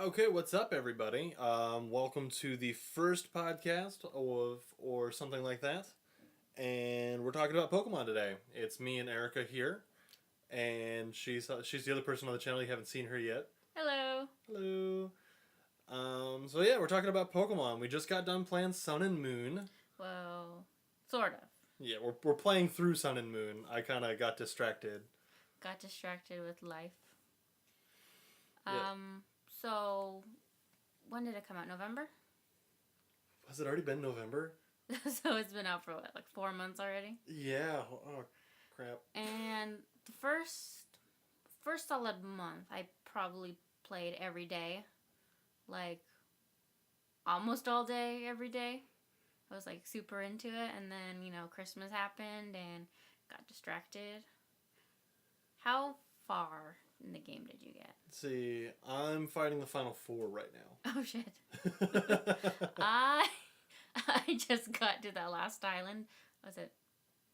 Okay, what's up, everybody? Welcome to the first podcast or something like that, and we're talking about Pokemon today. It's me and Erica here, and she's the other person on the channel. You haven't seen her yet. Hello. Hello. So yeah, we're talking about Pokemon. We just got done playing Sun and Moon. Well, sort of. Yeah, we're playing through Sun and Moon. I kind of got distracted. Got distracted with life. Yeah. So when did it come out? November? Has it already been November? So it's been out for what, like 4 months already? Yeah. Oh, crap. And the first solid month, I probably played every day. Like almost all day, every day. I was like super into it, and then, Christmas happened and got distracted. How far in the game did you get? Let's see, I'm fighting the final four right now. Oh shit. I just got to that last island. Was it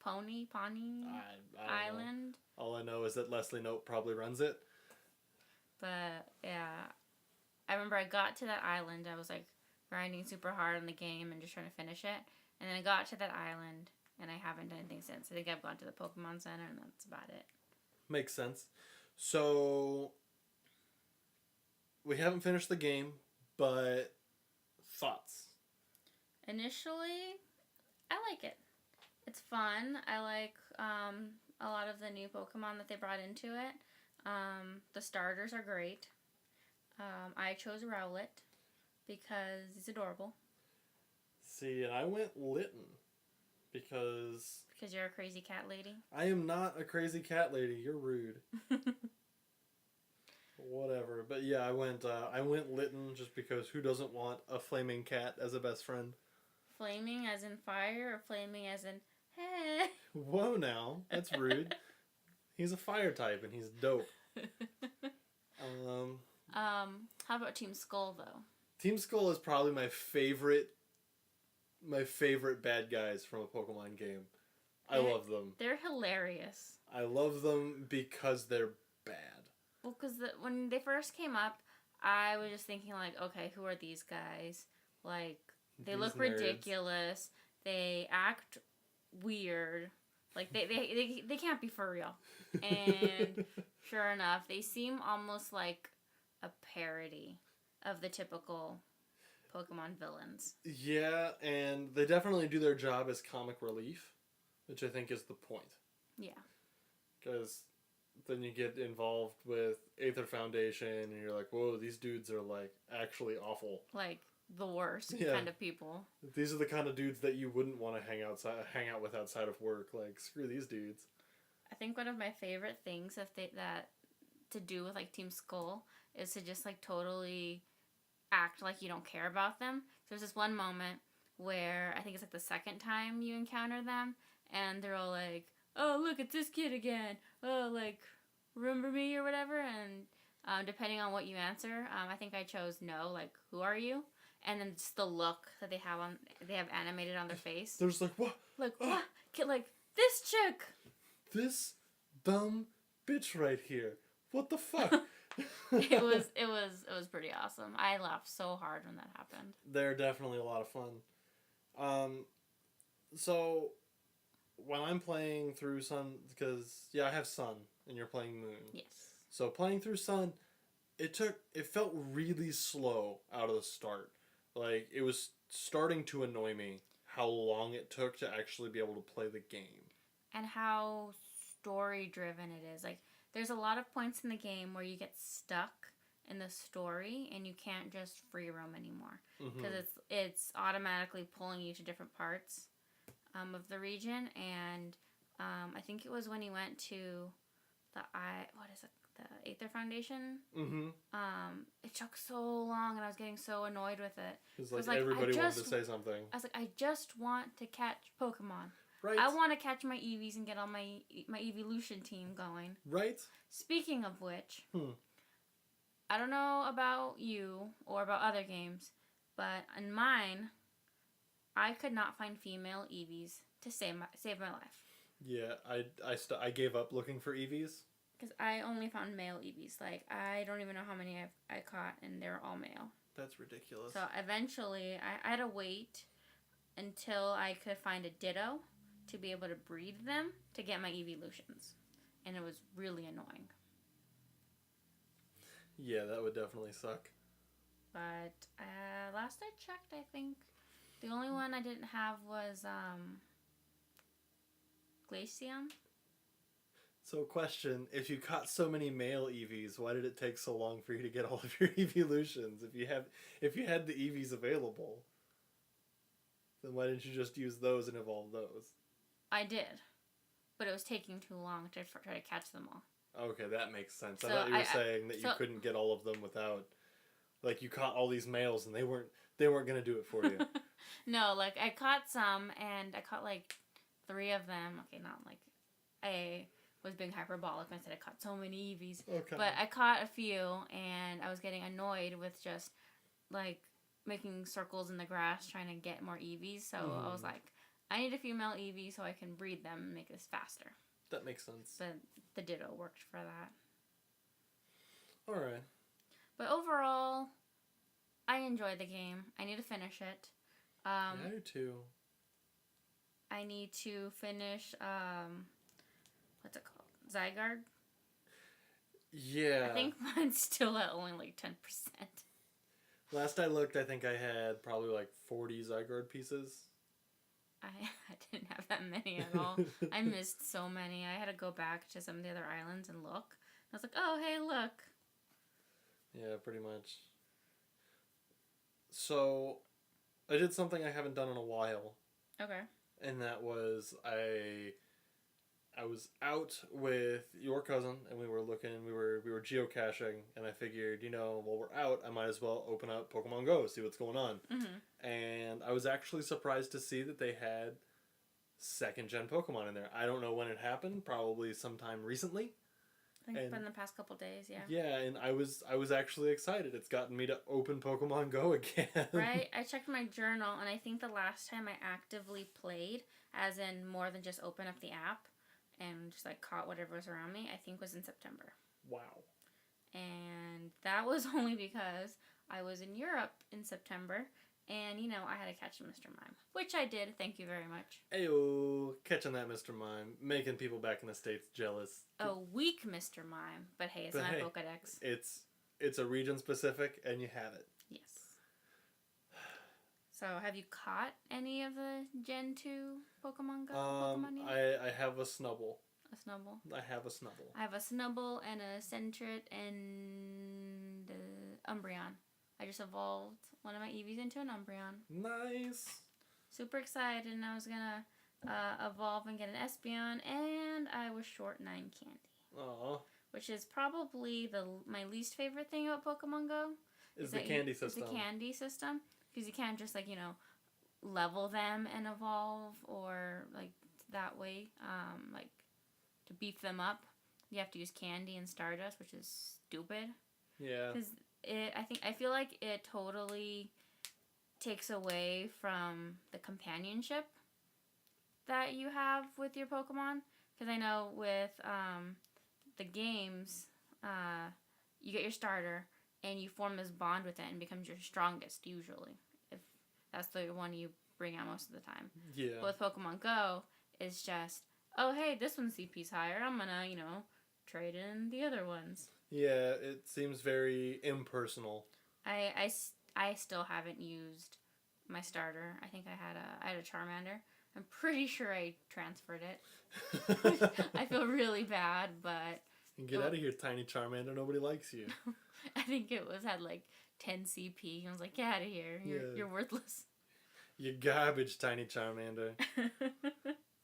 Pawnee I don't Island? know. All I know is that Leslie Note probably runs it. But yeah, I remember I got to that island. I was like grinding super hard on the game and just trying to finish it. And then I got to that island and I haven't done anything since. I think I've gone to the Pokemon Center and that's about it. Makes sense. So we haven't finished the game, but thoughts? Initially, I like it. It's fun. I like a lot of the new Pokemon that they brought into it. The starters are great. I chose Rowlet because he's adorable. See, and I went Litten because You're a crazy cat lady. I am not a crazy cat lady. You're rude. Whatever, but yeah, I went Litten just because who doesn't want a flaming cat as a best friend? Flaming as in fire or flaming as in hey? Whoa, now that's rude. He's a fire type and he's dope. How about Team Skull though? Team Skull is probably my favorite bad guys from a Pokemon game. I love them. They're hilarious. I love them because they're bad. Well, because when they first came up, I was just thinking like, okay, who are these guys? Like, they These look nerds. ridiculous. They act weird. Like, they can't be for real. And sure enough, they seem almost like a parody of the typical Pokemon villains. Yeah, and they definitely do their job as comic relief, which I think is the point. Yeah. Because then you get involved with Aether Foundation and you're like, whoa, these dudes are like actually awful. Like the worst kind of people. These are the kind of dudes that you wouldn't want to hang out with outside of work. Like, screw these dudes. I think one of my favorite things that to do with like Team Skull is to just like totally act like you don't care about them. There's this one moment where I think it's like the second time you encounter them and they're all like, oh look, it's this kid again. Oh, like, remember me or whatever? And depending on what you answer, I think I chose no, like, who are you? And then just the look that they have animated on their face. There's like, what? Like, what? Like, this chick! This dumb bitch right here. What the fuck? It was pretty awesome. I laughed so hard when that happened. They're definitely a lot of fun. So when I'm playing through Sun, because yeah, I have Sun and you're playing Moon. Yes. So playing through Sun, it felt really slow out of the start. Like, it was starting to annoy me how long it took to actually be able to play the game. And how story driven it is. Like, there's a lot of points in the game where you get stuck in the story and you can't just free roam anymore. Because it's automatically pulling you to different parts of the region. And I think it was when you went to the Aether Foundation. It took so long and I was getting so annoyed with it. It was like everybody wanted to say something. I was like, I just want to catch Pokemon. Right. I want to catch my Eevees and get on my Evolution team going. Right. Speaking of which, I don't know about you or about other games, but in mine, I could not find female Eevees to save my life. Yeah, I gave up looking for Eevees. Because I only found male Eevees. Like, I don't even know how many I caught, and they're all male. That's ridiculous. So eventually, I had to wait until I could find a Ditto to be able to breed them to get my evolutions. And it was really annoying. Yeah, that would definitely suck. But last I checked, I think the only one I didn't have was Glaceon. So, question: if you caught so many male Eevees, why did it take so long for you to get all of your evolutions? If you had the Eevees available, then why didn't you just use those and evolve those? I did, but it was taking too long to try to catch them all. Okay, that makes sense. So I thought you were saying that you couldn't get all of them without, like, you caught all these males and they weren't gonna do it for you. No, like I caught some, and I caught like 3 of them. Okay, not like I was being hyperbolic when I said I caught so many Eevees. Okay. But I caught a few, and I was getting annoyed with just like making circles in the grass trying to get more Eevees. So I was like, I need a female Eevee so I can breed them and make this faster. That makes sense. But the Ditto worked for that. Alright. But overall, I enjoyed the game. I need to finish it. Yeah, I do too. I need to finish, what's it called? Zygarde? Yeah. I think mine's still at only like 10%. Last I looked, I think I had probably like 40 Zygarde pieces. I didn't have that many at all. I missed so many. I had to go back to some of the other islands and look. I was like, oh, hey, look. Yeah, pretty much. So, I did something I haven't done in a while. Okay. And that was I was out with your cousin, and we were looking, we were geocaching, and I figured, while we're out, I might as well open up Pokemon Go, see what's going on. Mm-hmm. And I was actually surprised to see that they had 2nd gen Pokemon in there. I don't know when it happened, probably sometime recently. I think it's been the past couple days, yeah. Yeah, and I was actually excited. It's gotten me to open Pokemon Go again. Right? I checked my journal, and I think the last time I actively played, as in more than just open up the app and just like caught whatever was around me, I think was in September. Wow. And that was only because I was in Europe in September, and I had to catch a Mr. Mime, which I did. Thank you very much. Ayo, catching that Mr. Mime, making people back in the States jealous. A weak Mr. Mime, but hey, it's not Pokedex. It's a region specific, and you have it. Yes. So, have you caught any of the Gen 2 Pokemon Go? Pokemon yet? I have a Snubble. A Snubble? I have a Snubble. I have a Snubble and a Sentret and Umbreon. I just evolved one of my Eevees into an Umbreon. Nice. Super excited, and I was gonna evolve and get an Espeon, and I was short 9 candy. Aww. Which is probably my least favorite thing about Pokemon Go. Is the candy system. Is the candy system. Because you can't just, level them and evolve, or, that way, to beef them up. You have to use candy and Stardust, which is stupid. Yeah. Because I feel like it totally takes away from the companionship that you have with your Pokemon. Because I know with the games, you get your starter, and you form this bond with it and becomes your strongest, usually. If that's the one you bring out most of the time. Yeah. But with Pokemon Go, it's just, oh, hey, this one's CP's higher. I'm gonna, trade in the other ones. Yeah, it seems very impersonal. I still haven't used my starter. I think I had a Charmander. I'm pretty sure I transferred it. I feel really bad, but... Get out of here, tiny Charmander. Nobody likes you. I think it had 10 CP. I was like, get out of here. You're worthless. You garbage, tiny Charmander.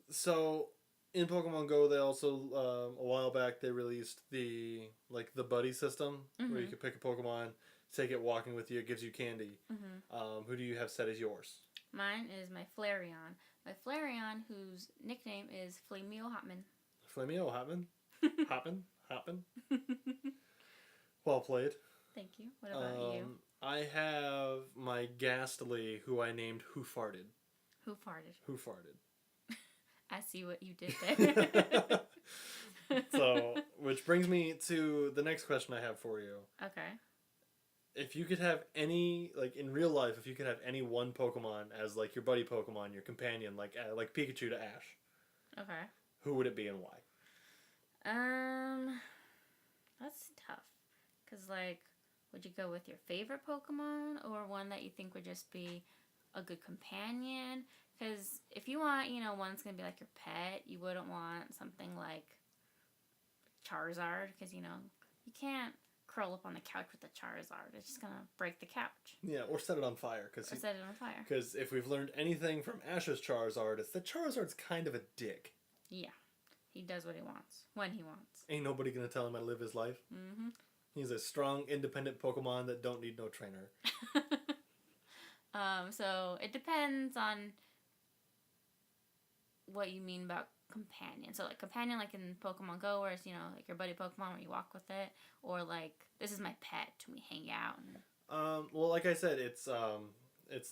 So, in Pokemon Go, they also, a while back, they released the buddy system, mm-hmm. where you could pick a Pokemon, take it walking with you, it gives you candy. Mm-hmm. Who do you have set as yours? Mine is my Flareon. My Flareon, whose nickname is Flameo Hotman. Flameo Hotman? Hoppin'? Well played. Thank you. What about you? I have my Ghastly, who I named Who Farted. Who Farted? Who Farted. I see what you did there. So, which brings me to the next question I have for you. Okay. If you could have any, like in real life, if you could have any one Pokemon as like your buddy Pokemon, your companion, like Pikachu to Ash, Okay. who would it be and why? That's tough. Cause like, would you go with your favorite Pokemon or one that you think would just be a good companion? Because if you want, one that's gonna be like your pet, you wouldn't want something like Charizard, because you can't curl up on the couch with a Charizard. It's just gonna break the couch. Yeah, or set it on fire. Set it on fire. Because if we've learned anything from Ash's Charizard, it's that Charizard's kind of a dick. Yeah, he does what he wants when he wants. Ain't nobody gonna tell him how to live his life. Mm-hmm. He's a strong, independent Pokemon that don't need no trainer. So it depends on what you mean about companion. So like companion, like in Pokemon Go, where it's like your buddy Pokemon where you walk with it, or like this is my pet and we hang out. And... Well, like I said, it's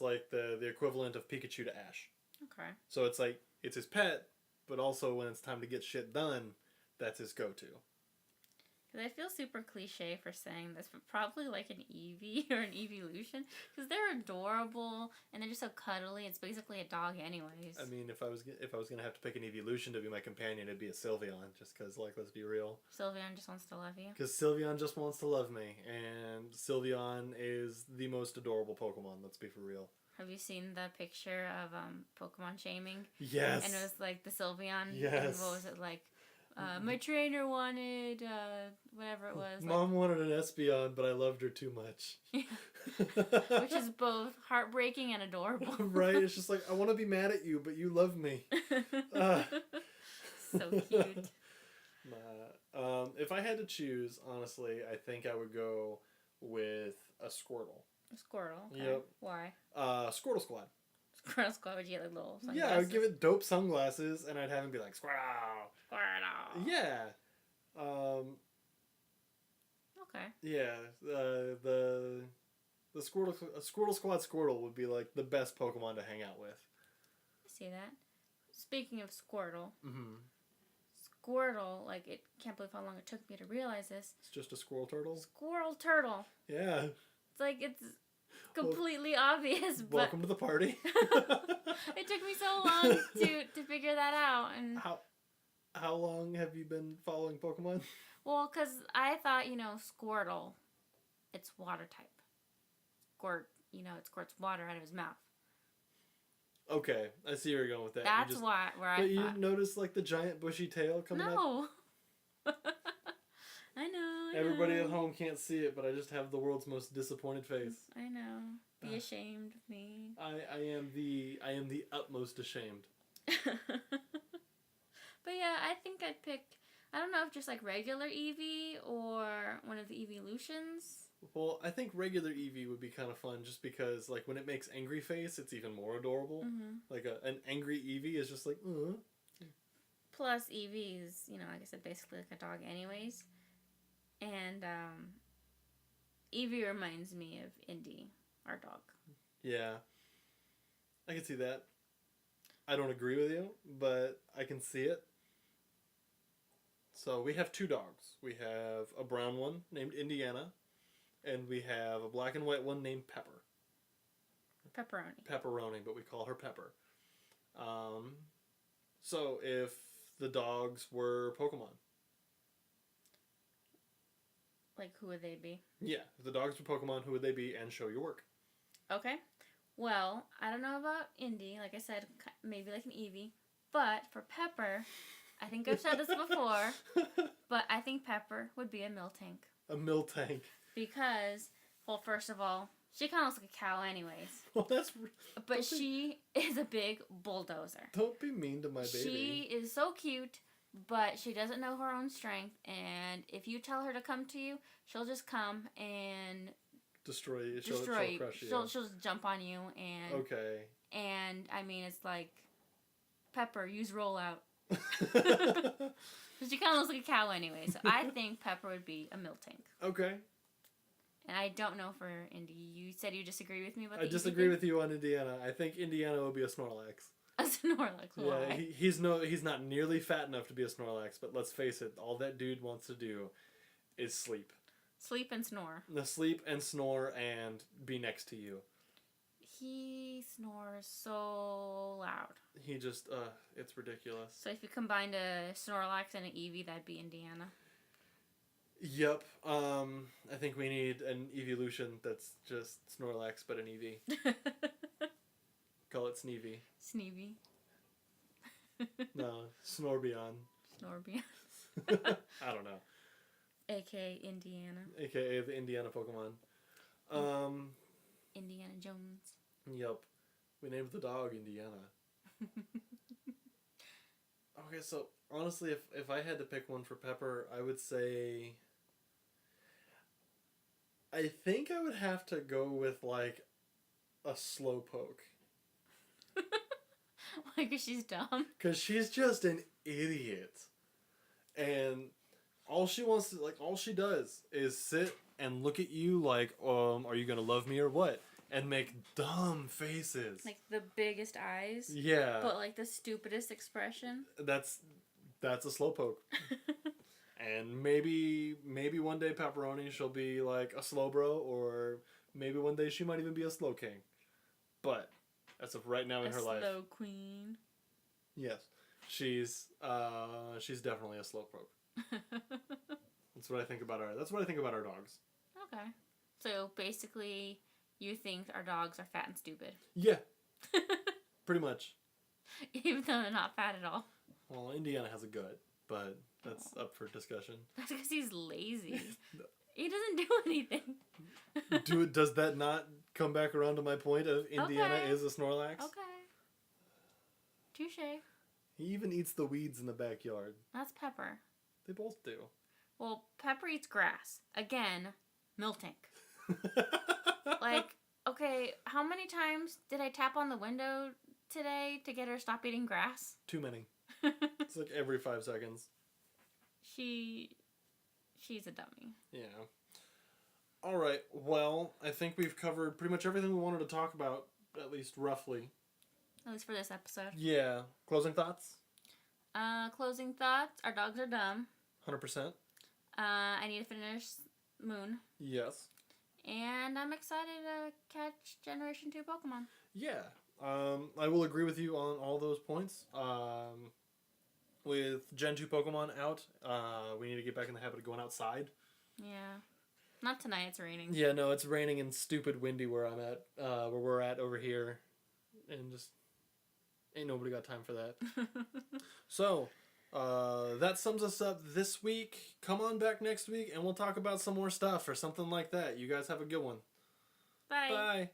like the equivalent of Pikachu to Ash. Okay. So it's like it's his pet, but also when it's time to get shit done, that's his go-to. Because I feel super cliche for saying this, but probably like an Eevee or an Eeveelution. Because they're adorable and they're just so cuddly. It's basically a dog anyways. I mean, if I was going to have to pick an Eeveelution to be my companion, it'd be a Sylveon. Just because, like, let's be real. Sylveon just wants to love you. Because Sylveon just wants to love me. And Sylveon is the most adorable Pokemon, let's be for real. Have you seen the picture of Pokemon shaming? Yes. And it was like the Sylveon. Yes. And what was it like? My trainer wanted whatever it was. Mom wanted an Espeon, but I loved her too much. Which is both heartbreaking and adorable. Right? It's just like, I want to be mad at you, but you love me. So cute. If I had to choose, honestly, I think I would go with a Squirtle. A Squirtle? Okay. Yep. Why? Squirtle Squad. Squirtle Squad, would you get like little sunglasses? Yeah, I would give it dope sunglasses, and I'd have him be like, Squirtle! Squirtle! Yeah. Okay. Yeah, the Squirtle Squad Squirtle would be like the best Pokemon to hang out with. I see that. Speaking of Squirtle, Mm-hmm. Squirtle, like, it can't believe how long it took me to realize this. It's just a squirrel turtle? Squirrel Turtle. Yeah. It's like, it's completely obvious, but... Welcome to the party. It took me so long to figure that out. And How long have you been following Pokemon? well, because I thought, Squirtle, it's water type. It squirts water out of his mouth. Okay, I see where you're going with that. That's where I but thought. you didn't notice, like, the giant bushy tail coming up? No. I know. Everybody at home can't see it, but I just have the world's most disappointed face. I know. Be ashamed of me. I am the utmost ashamed. But yeah, I think I'd pick, I don't know if just like regular Eevee or one of the Eeveelutions. Well, I think regular Eevee would be kind of fun just because, like, when it makes angry face, it's even more adorable. Mm-hmm. Like, an angry Eevee is just like, Plus, Eevee is, like I said, basically like a dog anyways. And Eevee reminds me of Indy, our dog. Yeah. I can see that. I don't agree with you, but I can see it. So, we have two dogs. We have a brown one named Indiana, and we have a black and white one named Pepper. Pepperoni, but we call her Pepper. So, if the dogs were Pokemon. Like, who would they be? Yeah, if the dogs were Pokemon, who would they be? And show your work. Okay. Well, I don't know about Indy. Like I said, maybe like an Eevee. But for Pepper, I think I've said this before, but I think Pepper would be a Miltank. A Miltank. Because, well, first of all, she kind of looks like a cow anyways. Well, But she is a big bulldozer. Don't be mean to my baby. She is so cute, but she doesn't know her own strength. And if you tell her to come to you, she'll just come and... Destroy you. She'll crush you. She'll just jump on you and... Okay. And, I mean, it's like... Pepper, use rollout. She kind of looks like a cow anyway, so I think Pepper would be a Miltank. Okay. And I don't know for Indy. You said you disagree with me about I disagree with you on Indiana. I think Indiana would be a Snorlax. A Snorlax. Yeah, Why? he's not nearly fat enough to be a Snorlax, but let's face it, all that dude wants to do is sleep. Sleep and snore. Sleep and snore and be next to you. He snores so loud. He just, it's ridiculous. So if you combined a Snorlax and an Eevee, that'd be Indiana. Yep. I think we need an evolution that's just Snorlax, but an Eevee. Call it Sneevee. Sneevee. No, Snorbion. Snorbion. I don't know. A.K.A. Indiana. AKA the Indiana Pokemon. Indiana Jones. Yep. We named the dog Indiana. Okay, so honestly, if I had to pick one for Pepper, I would say... I think I would have to go with, like, a Slowpoke. Why? Because she's dumb? Because she's just an idiot. And all she wants to, like, all she does is sit and look at you like, are you gonna love me or what? And make dumb faces. Like the biggest eyes. Yeah. But like the stupidest expression. That's a Slowpoke. And maybe one day Pepperoni she'll be like a Slowbro, or maybe one day she might even be a Slowking. But as of right now in her life, Slow Queen. yes, she's definitely a Slowpoke. That's what I think about our dogs. Okay. So basically, you think our dogs are fat and stupid. Yeah, pretty much. Even though they're not fat at all. Well, Indiana has a gut, but that's up for discussion. That's because he's lazy. He doesn't do anything. Does that not come back around to my point of Indiana Okay. is a Snorlax? Okay. Touche. He even eats the weeds in the backyard. That's Pepper. They both do. Well, Pepper eats grass. Again, Miltank. Like, okay, how many times did I tap on the window today to get her to stop eating grass? Too many. It's like every 5 seconds. She's a dummy. Yeah. All right. Well, I think we've covered pretty much everything we wanted to talk about, at least roughly. At least for this episode. Yeah. Closing thoughts? Closing thoughts. Our dogs are dumb. 100%. I need to finish Moon. Yes. And I'm excited to catch Generation 2 Pokemon. Yeah. I will agree with you on all those points. With Gen 2 Pokemon out, we need to get back in the habit of going outside. Yeah. Not tonight, it's raining. Yeah, no, it's raining and stupid windy where I'm at, where we're at over here. And just, ain't nobody got time for that. So, that sums us up this week. Come on back next week and we'll talk about some more stuff or something like that. You guys have a good one. Bye. Bye.